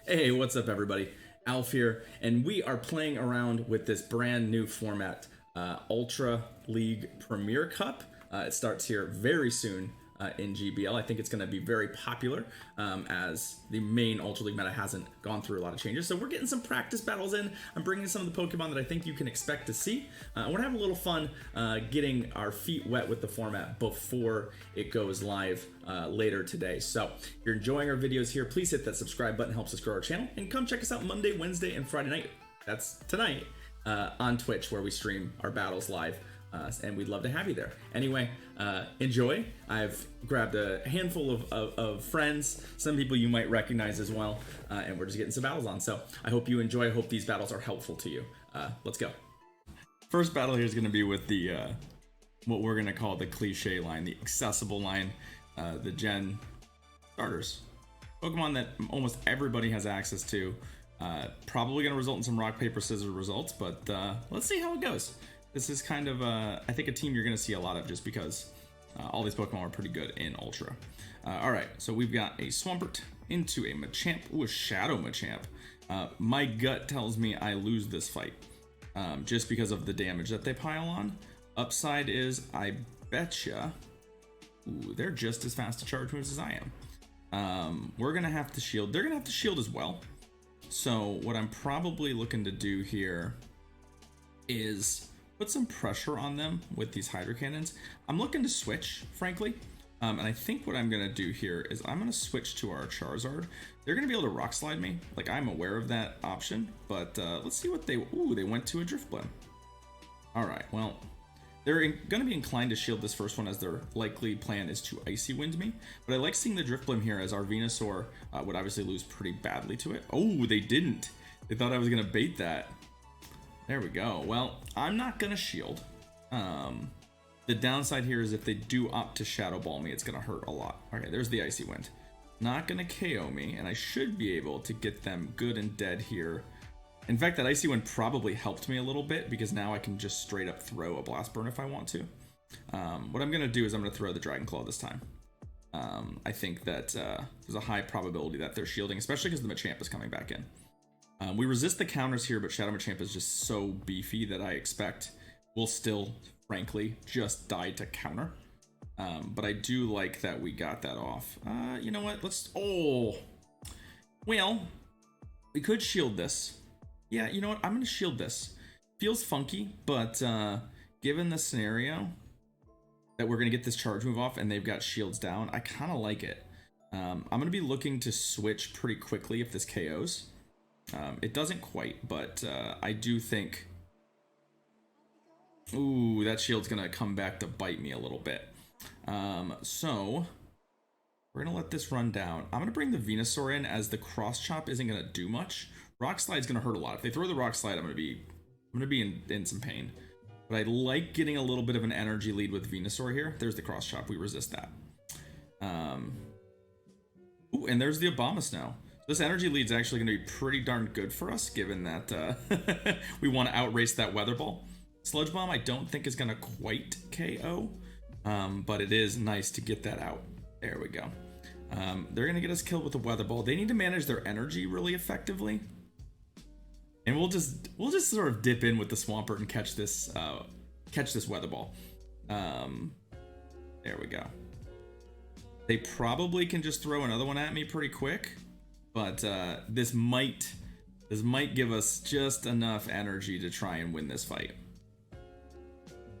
Hey, what's up, everybody? Alf here, and we are playing around with this brand new format, Ultra League Premier Cup. It starts here very soon in GBL. I think it's going to be very popular as the main Ultra League meta hasn't gone through a lot of changes. So we're getting some practice battles in. I'm bringing some of the Pokemon that I think you can expect to see. We're going to have a little fun getting our feet wet with the format before it goes live later today. So if you're enjoying our videos here, please hit that subscribe button, helps us grow our channel, and come check us out Monday, Wednesday, and Friday night. That's tonight on Twitch, where we stream our battles live. And we'd love to have you there. Anyway, enjoy. I've grabbed a handful of friends, some people you might recognize as well, and we're just getting some battles on. So I hope you enjoy. I hope these battles are helpful to you. Let's go. First battle here is going to be with the what we're going to call the cliche line, the accessible line, the Gen starters. Pokemon that almost everybody has access to. Probably going to result in some rock, paper, scissors results, but let's see how it goes. This is kind of, I think, a team you're going to see a lot of just because all these Pokemon are pretty good in Ultra. Alright, so we've got a Swampert into a Machamp. Ooh, a Shadow Machamp. My gut tells me I lose this fight just because of the damage that they pile on. Upside is, I betcha, ooh, they're just as fast to charge moves as I am. We're going to have to shield. They're going to have to shield as well. So what I'm probably looking to do here is put some pressure on them with these Hydro Cannons. I'm looking to switch, frankly. And I think what I'm going to do here is I'm going to switch to our Charizard. They're going to be able to Rock Slide me. Like, I'm aware of that option. But let's see what they... Ooh, they went to a Drifblim. Alright, well, they're going to be inclined to shield this first one as their likely plan is to Icy Wind me. But I like seeing the Drifblim here as our Venusaur would obviously lose pretty badly to it. Oh, they didn't. They thought I was going to bait that. There we go. Well, I'm not going to shield. The downside here is if they do opt to Shadow Ball me, it's going to hurt a lot. Okay, there's the Icy Wind. Not going to KO me, and I should be able to get them good and dead here. In fact, that Icy Wind probably helped me a little bit because now I can just straight up throw a Blast Burn if I want to. What I'm going to do is I'm going to throw the Dragon Claw this time. I think that there's a high probability that they're shielding, especially because the Machamp is coming back in. We resist the counters here, but Shadow Machamp is just so beefy that I expect we'll still, frankly, just die to counter. But I do like that we got that off. You know what? Let's... Oh! Well, we could shield this. Yeah, you know what? I'm going to shield this. Feels funky, but given the scenario that we're going to get this charge move off and they've got shields down, I kind of like it. I'm going to be looking to switch pretty quickly if this KOs. It doesn't quite, but I do think... Ooh, that shield's gonna come back to bite me a little bit. So we're gonna let this run down. I'm gonna bring the Venusaur in as the Cross Chop isn't gonna do much. Rock Slide's gonna hurt a lot. If they throw the Rock Slide, I'm gonna be in some pain. But I like getting a little bit of an energy lead with Venusaur here. There's the Cross Chop. We resist that. Ooh, and there's the Abomasnow. This energy lead is actually going to be pretty darn good for us, given that we want to outrace that Weather Ball. Sludge Bomb I don't think is going to quite KO, but it is nice to get that out. There we go. They're going to get us killed with the Weather Ball. They need to manage their energy really effectively. And we'll just sort of dip in with the Swampert and catch this Weather Ball. There we go. They probably can just throw another one at me pretty quick. But this might give us just enough energy to try and win this fight.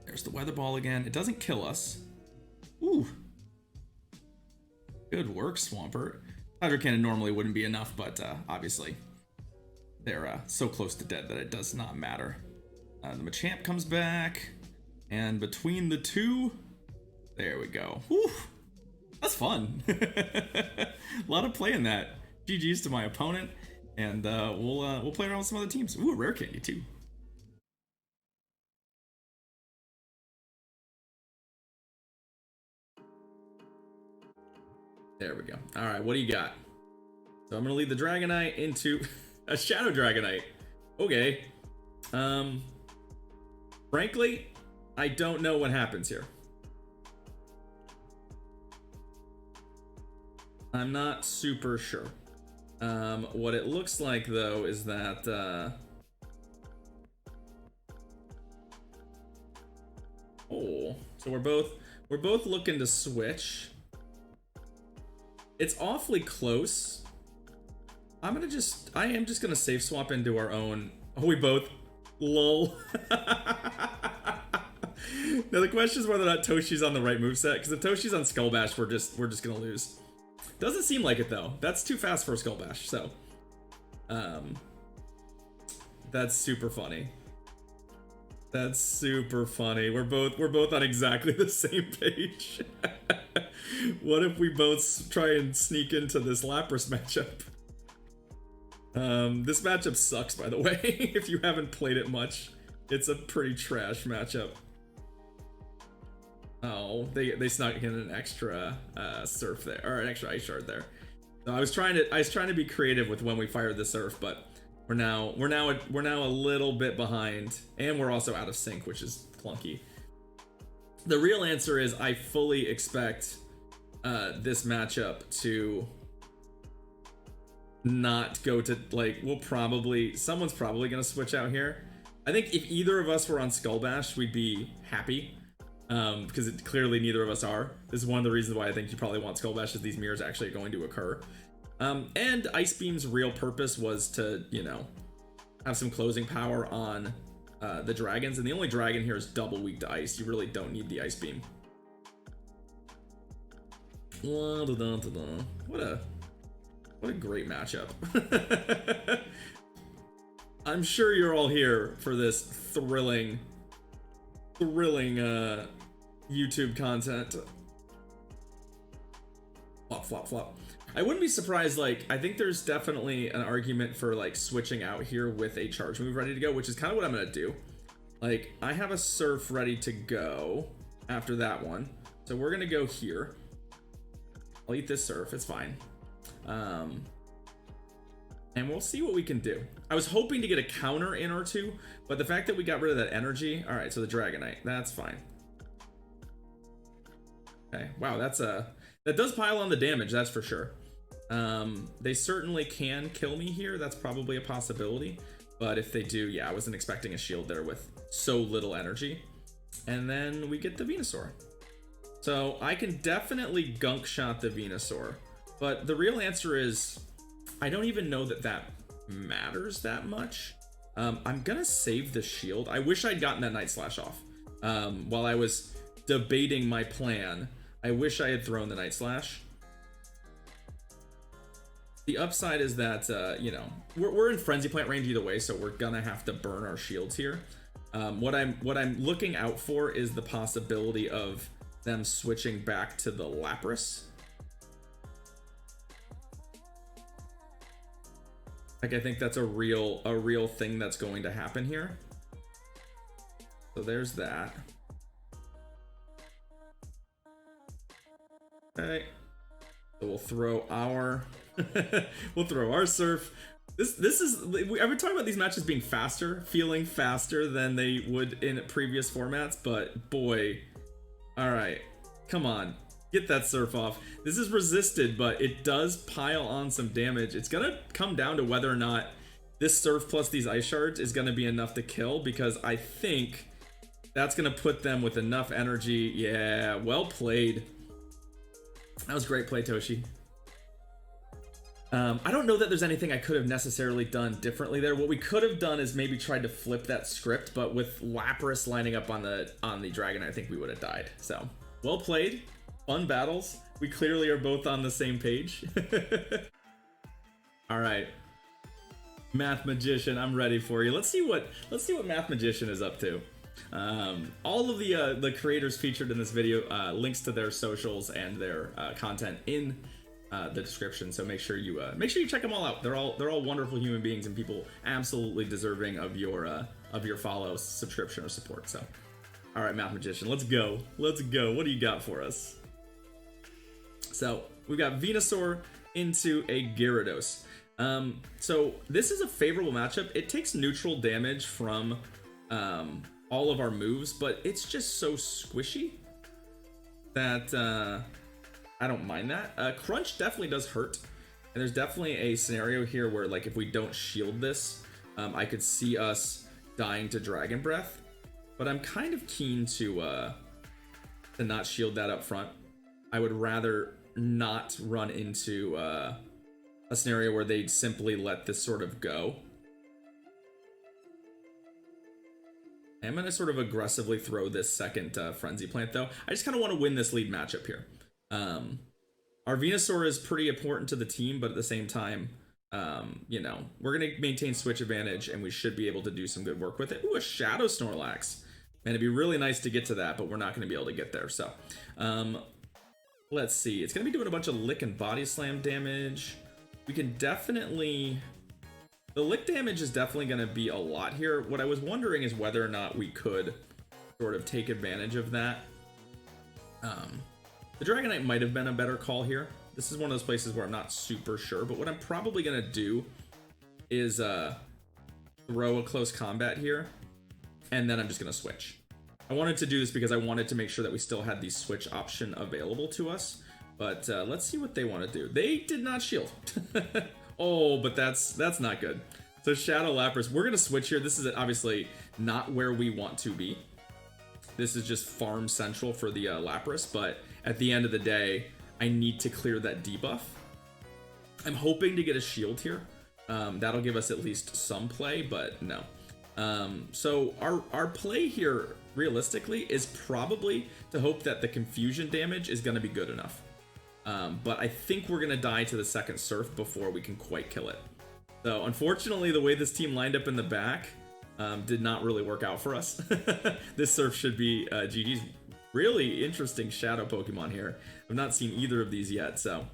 There's the Weather Ball again. It doesn't kill us. Ooh. Good work, Swampert. Hydro Cannon normally wouldn't be enough, but obviously they're so close to dead that it does not matter. The Machamp comes back, and between the two, there we go. Whew. That's fun. A lot of play in that. GG's to my opponent, and we'll play around with some other teams. Ooh, a rare candy too. There we go. All right, what do you got? So I'm gonna lead the Dragonite into a Shadow Dragonite. Okay. Frankly, I don't know what happens here. I'm not super sure. What it looks like though is that oh, so we're both looking to switch. It's awfully close. I am just gonna safe swap into our own. Oh, we both. Lol. Now the question is whether or not Toshi's on the right moveset, because if Toshi's on Skull Bash, we're just gonna lose. Doesn't seem like it though. That's too fast for a Skull Bash, so that's super funny. That's super funny. We're both on exactly the same page. What if we both try and sneak into this Lapras matchup? This matchup sucks, by the way. If you haven't played it much, it's a pretty trash matchup. Oh, they snuck in an extra surf there, or an extra ice shard there. So I was trying to be creative with when we fired the surf, but we're now a little bit behind, and we're also out of sync, which is clunky. The real answer is I fully expect this matchup to not go to, like, someone's probably gonna switch out here. I think if either of us were on Skull Bash, we'd be happy. Because clearly neither of us are. This is one of the reasons why I think you probably want Skull Bash, is these mirrors actually are going to occur. And Ice Beam's real purpose was to, you know, have some closing power on the dragons, and the only dragon here is double weak to ice. You really don't need the Ice Beam. What a great matchup. I'm sure you're all here for this thrilling YouTube content. Flop, flop, flop. I wouldn't be surprised, like, I think there's definitely an argument for, like, switching out here with a charge move ready to go, which is kind of what I'm gonna do. Like, I have a surf ready to go after that one, so we're gonna go here. I'll eat this surf, it's fine. And we'll see what we can do. I was hoping to get a counter in or two, but the fact that we got rid of that energy. All right, so the Dragonite, that's fine. Okay, wow, that does pile on the damage, that's for sure. They certainly can kill me here. That's probably a possibility, but if they do, yeah, I wasn't expecting a shield there with so little energy. And then we get the Venusaur. So I can definitely gunk shot the Venusaur, but the real answer is I don't even know that matters that much. I'm gonna save the shield. I wish I'd gotten that Night Slash off while I was debating my plan. I wish I had thrown the Night Slash. The upside is that you know, we're in Frenzy Plant range either way, so we're gonna have to burn our shields here. What I'm looking out for is the possibility of them switching back to the Lapras. Like, I think that's a real thing that's going to happen here. So there's that. Okay. So we'll throw our surf. This is, I've been talking about these matches being faster, feeling faster than they would in previous formats, but boy, all right, come on, get that surf off. This is resisted, but it does pile on some damage. It's gonna come down to whether or not this surf plus these ice shards is gonna be enough to kill, because I think that's gonna put them with enough energy. Yeah, well played. That was great play, Toshi. I don't know that there's anything I could have necessarily done differently there. What we could have done is maybe tried to flip that script, but with Lapras lining up on the Dragon, I think we would have died. So, well played. Fun battles. We clearly are both on the same page. All right. Math Magician, I'm ready for you. Let's see what Math Magician is up to. All of the creators featured in this video, links to their socials and their content in the description, so make sure you check them all out. They're all wonderful human beings and people absolutely deserving of your follow, subscription, or support. So, all right, Math Magician, let's go. What do you got for us? So we've got Venusaur into a Gyarados. So this is a favorable matchup. It takes neutral damage from all of our moves, but it's just so squishy that I don't mind that. Crunch definitely does hurt. And there's definitely a scenario here where, like, if we don't shield this, I could see us dying to Dragon Breath. But I'm kind of keen to not shield that up front. I would rather not run into a scenario where they'd simply let this sort of go. I'm going to sort of aggressively throw this second Frenzy Plant, though. I just kind of want to win this lead matchup here. Our Venusaur is pretty important to the team, but at the same time, you know, we're going to maintain switch advantage, and we should be able to do some good work with it. Ooh, a Shadow Snorlax. Man, it'd be really nice to get to that, but we're not going to be able to get there. So, let's see. It's going to be doing a bunch of Lick and Body Slam damage. We can definitely... The Lick damage is definitely going to be a lot here. What I was wondering is whether or not we could sort of take advantage of that. The Dragonite might have been a better call here. This is one of those places where I'm not super sure, but what I'm probably going to do is throw a close combat here, and then I'm just going to switch. I wanted to do this because I wanted to make sure that we still had the switch option available to us, but let's see what they want to do. They did not shield. Oh, but that's not good. So Shadow Lapras, we're going to switch here. This is obviously not where we want to be. This is just farm central for the Lapras, but at the end of the day, I need to clear that debuff. I'm hoping to get a shield here. That'll give us at least some play, but no. So our play here, realistically, is probably to hope that the confusion damage is going to be good enough. But I think we're going to die to the second Surf before we can quite kill it. So unfortunately, the way this team lined up in the back did not really work out for us. This Surf should be GG's. Really interesting Shadow Pokemon here. I've not seen either of these yet, so...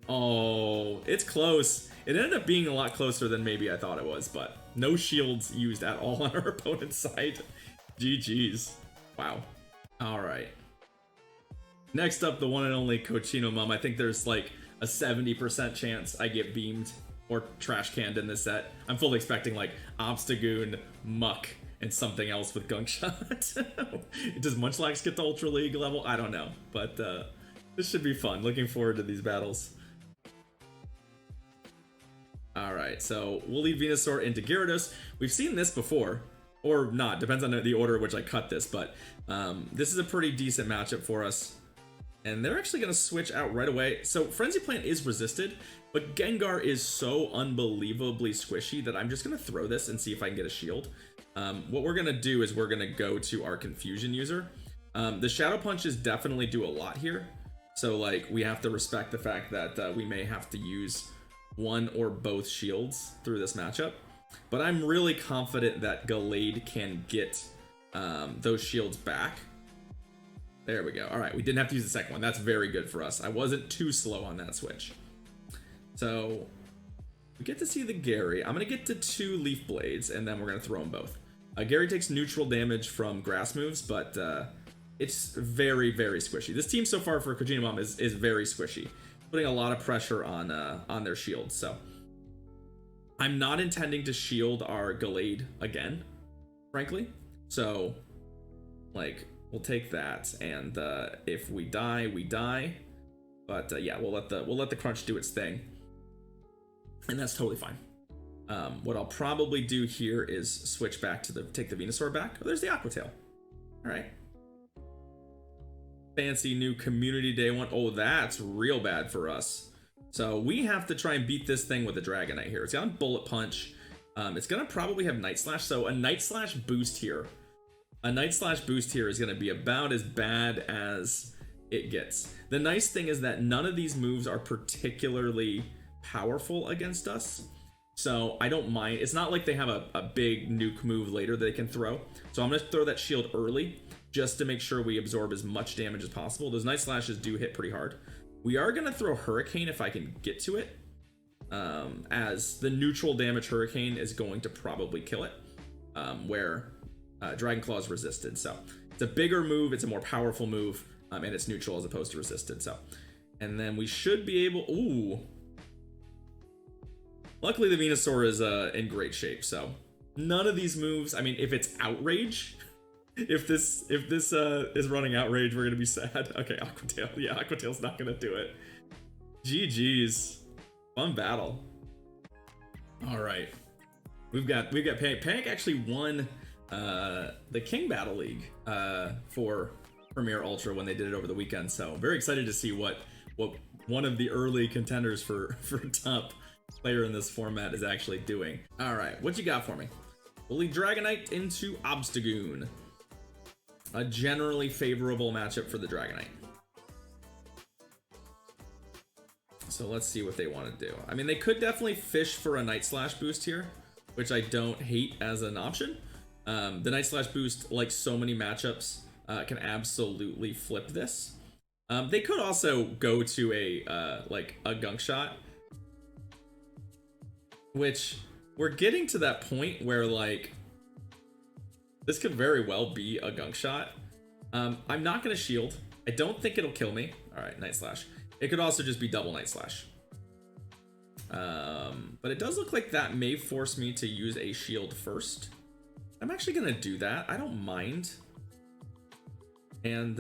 Oh, it's close. It ended up being a lot closer than maybe I thought it was, but no shields used at all on our opponent's side. GG's. Wow. Alright. Next up, the one and only Cochino Mum. I think there's like a 70% chance I get beamed or trash canned in this set. I'm fully expecting like Obstagoon, Muck, and something else with Gunk Shot. Does Munchlax get to Ultra League level? I don't know, but this should be fun. Looking forward to these battles. Alright, so we'll leave Venusaur into Gyarados. We've seen this before, or not, depends on the order in which I cut this, but this is a pretty decent matchup for us. And they're actually going to switch out right away. So Frenzy Plant is resisted, but Gengar is so unbelievably squishy that I'm just going to throw this and see if I can get a shield. What we're going to do is we're going to go to our Confusion user. The Shadow Punches definitely do a lot here. So like we have to respect the fact that we may have to use one or both shields through this matchup. But I'm really confident that Gallade can get those shields back. There we go. All right, we didn't have to use the second one. That's very good for us. I wasn't too slow on that switch. So we get to see the Gary. I'm going to get to 2 Leaf Blades, and then we're going to throw them both. Gary takes neutral damage from grass moves, but it's very, very squishy. This team so far for Kojima Mom is very squishy, putting a lot of pressure on their shields. So I'm not intending to shield our Gallade again, frankly. So, like... We'll take that, and if we die, we die. But yeah, we'll let the crunch do its thing, and that's totally fine. What I'll probably do here is switch back to take the Venusaur back. Oh, there's the Aqua Tail. All right. Fancy new Community Day one. Oh, that's real bad for us. So we have to try and beat this thing with a Dragonite here. It's got Bullet Punch. It's gonna probably have Night Slash. So a Night Slash boost here. A Night Slash boost here is going to be about as bad as it gets. The nice thing is that none of these moves are particularly powerful against us. So I don't mind. It's not like they have a big nuke move later that they can throw. So I'm going to throw that shield early just to make sure we absorb as much damage as possible. Those Night Slashes do hit pretty hard. We are going to throw Hurricane if I can get to it. As the neutral damage Hurricane is going to probably kill it. Where... Dragon Claw is resisted, so it's a bigger move, it's a more powerful move, and it's neutral as opposed to resisted. So, and then we should be able. Ooh, luckily the Venusaur is in great shape. So none of these moves. I mean, if it's Outrage, if this is running Outrage, we're gonna be sad. Okay, Aqua Tail. Yeah, Aqua Tail's not gonna do it. GG's. Fun battle. All right. We've got Panic actually won the King Battle League for Premier Ultra when they did it over the weekend. So very excited to see what one of the early contenders for top player in this format is actually doing. All right, what you got for me? We'll lead Dragonite into Obstagoon. A generally favorable matchup for the Dragonite. So let's see what they want to do. I mean, they could definitely fish for a Night Slash boost here, which I don't hate as an option. The Night Slash boost, like so many matchups, can absolutely flip this. They could also go to a like a Gunk Shot, which we're getting to that point where like this could very well be a Gunk Shot. I'm not gonna shield. I don't think it'll kill me. All right, Night Slash. It could also just be double Night Slash. But it does look like that may force me to use a shield first. I'm actually gonna do that. I don't mind. And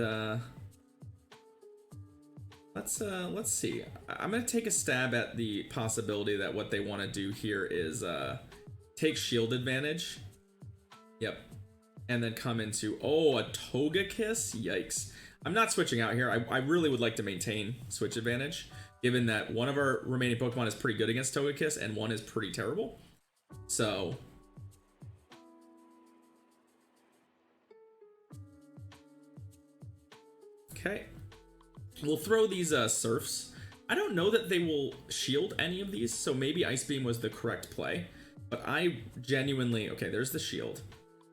let's see. I'm gonna take a stab at the possibility that what they want to do here is take shield advantage. Yep. And then come into, oh, a Togekiss? Yikes. I'm not switching out here. I really would like to maintain switch advantage, given that one of our remaining Pokemon is pretty good against Togekiss and one is pretty terrible. So okay, we'll throw these Surfs. I don't know that they will shield any of these, so maybe Ice Beam was the correct play, but I genuinely, okay, there's the shield.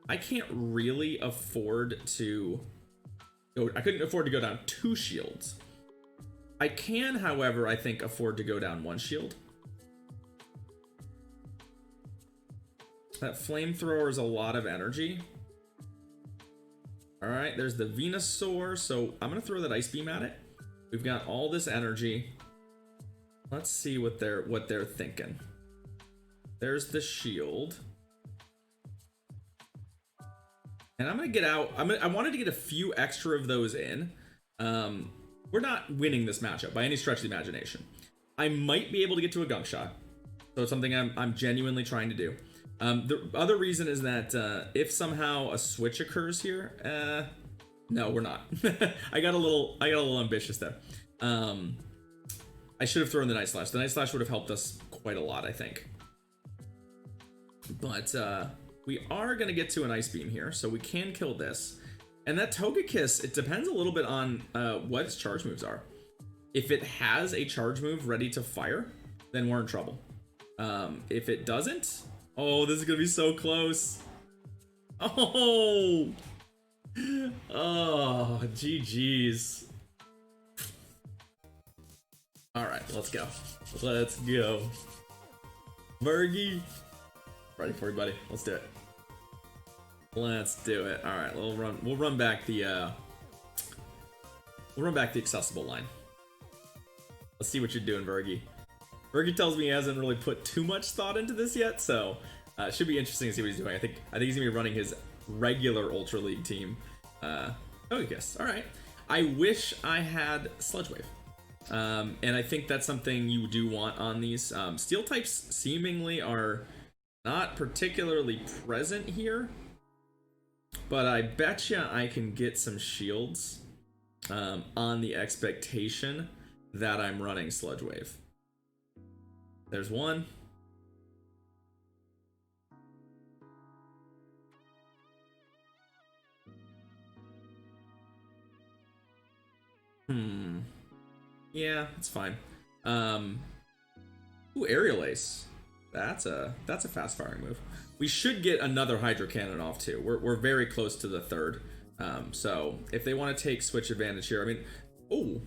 I can't really afford to go, I couldn't afford to go down 2 shields. I can, however, I think afford to go down 1 shield. That Flamethrower is a lot of energy. All right, there's the Venusaur, so I'm gonna throw that Ice Beam at it. We've got all this energy. Let's see what they're thinking. There's the shield. And I'm gonna get out. I wanted to get a few extra of those in. We're not winning this matchup by any stretch of the imagination. I might be able to get to a Gunk Shot, so it's something I'm genuinely trying to do. The other reason is that if somehow a switch occurs here, no, we're not. I got a little ambitious there. I should have thrown the Night Slash. The Night Slash would have helped us quite a lot, I think. But we are going to get to an Ice Beam here, so we can kill this. And that Togekiss, it depends a little bit on what its charge moves are. If it has a charge move ready to fire, then we're in trouble. If it doesn't, oh, this is going to be so close. Oh, oh, GG's. All right, let's go. Let's go. Virgie. Ready for you, buddy. Let's do it. Let's do it. All right, we'll run back the accessible line. Let's see what you're doing, Virgie. Virgie tells me he hasn't really put too much thought into this yet, so it should be interesting to see what he's doing. I think he's gonna be running his regular Ultra League team. Togekiss. All right. I wish I had Sludge Wave. And I think that's something you do want on these. Steel types seemingly are not particularly present here, but I betcha I can get some shields on the expectation that I'm running Sludge Wave. There's one. Yeah, it's fine. Ooh, Aerial Ace. That's a fast firing move. We should get another Hydro Cannon off too. We're very close to the third. So if they want to take switch advantage here, I mean, oh,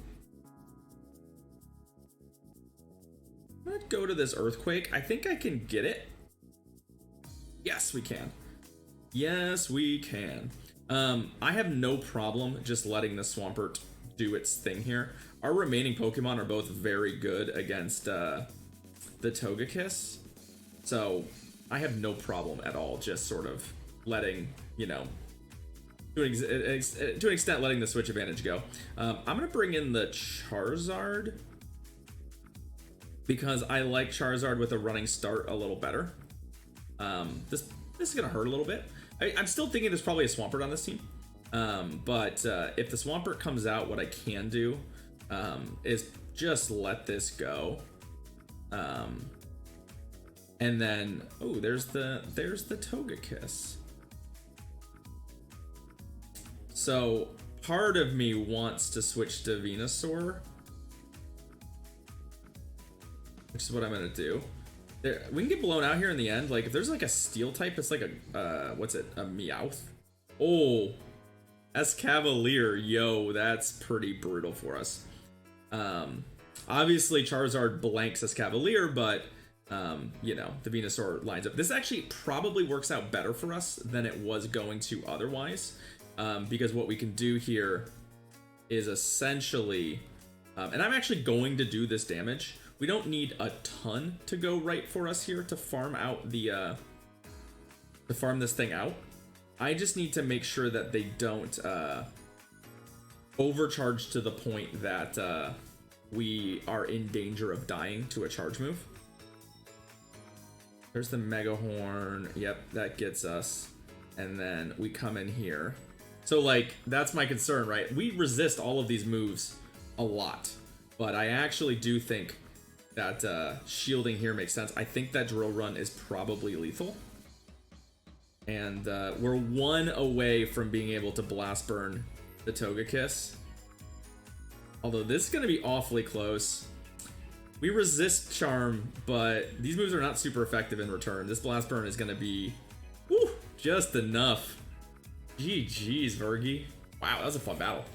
let's go to this Earthquake. I think I can get it. Yes, we can. Yes, we can. I have no problem just letting the Swampert do its thing here. Our remaining Pokemon are both very good against the Togekiss, so I have no problem at all just sort of letting, you know, to an extent letting the switch advantage go. I'm gonna bring in the Charizard. because I like Charizard with a running start a little better. This is gonna hurt a little bit. I'm still thinking there's probably a Swampert on this team. But if the Swampert comes out, what I can do is just let this go. And then, oh, there's the Togekiss. So part of me wants to switch to Venusaur, which is what I'm gonna do. We can get blown out here in the end. Like if there's like a steel type, it's like a what's it? A Meowth. Oh, Escavalier. Yo, that's pretty brutal for us. Obviously Charizard blanks Escavalier, but you know, the Venusaur lines up. This actually probably works out better for us than it was going to otherwise, because what we can do here is essentially, and I'm actually going to do this damage. We don't need a ton to go right for us here to farm out the to farm this thing out. I just need to make sure that they don't overcharge to the point that we are in danger of dying to a charge move. There's the Mega Horn. Yep, that gets us. And then we come in here. So, like, that's my concern, right? We resist all of these moves a lot. But I actually do think that shielding here makes sense. I think that Drill Run is probably lethal. And we're one away from being able to Blast Burn the Togekiss. Although this is going to be awfully close. We resist Charm, but these moves are not super effective in return. This Blast Burn is going to be just enough. GG's, Virgie. Wow, that was a fun battle.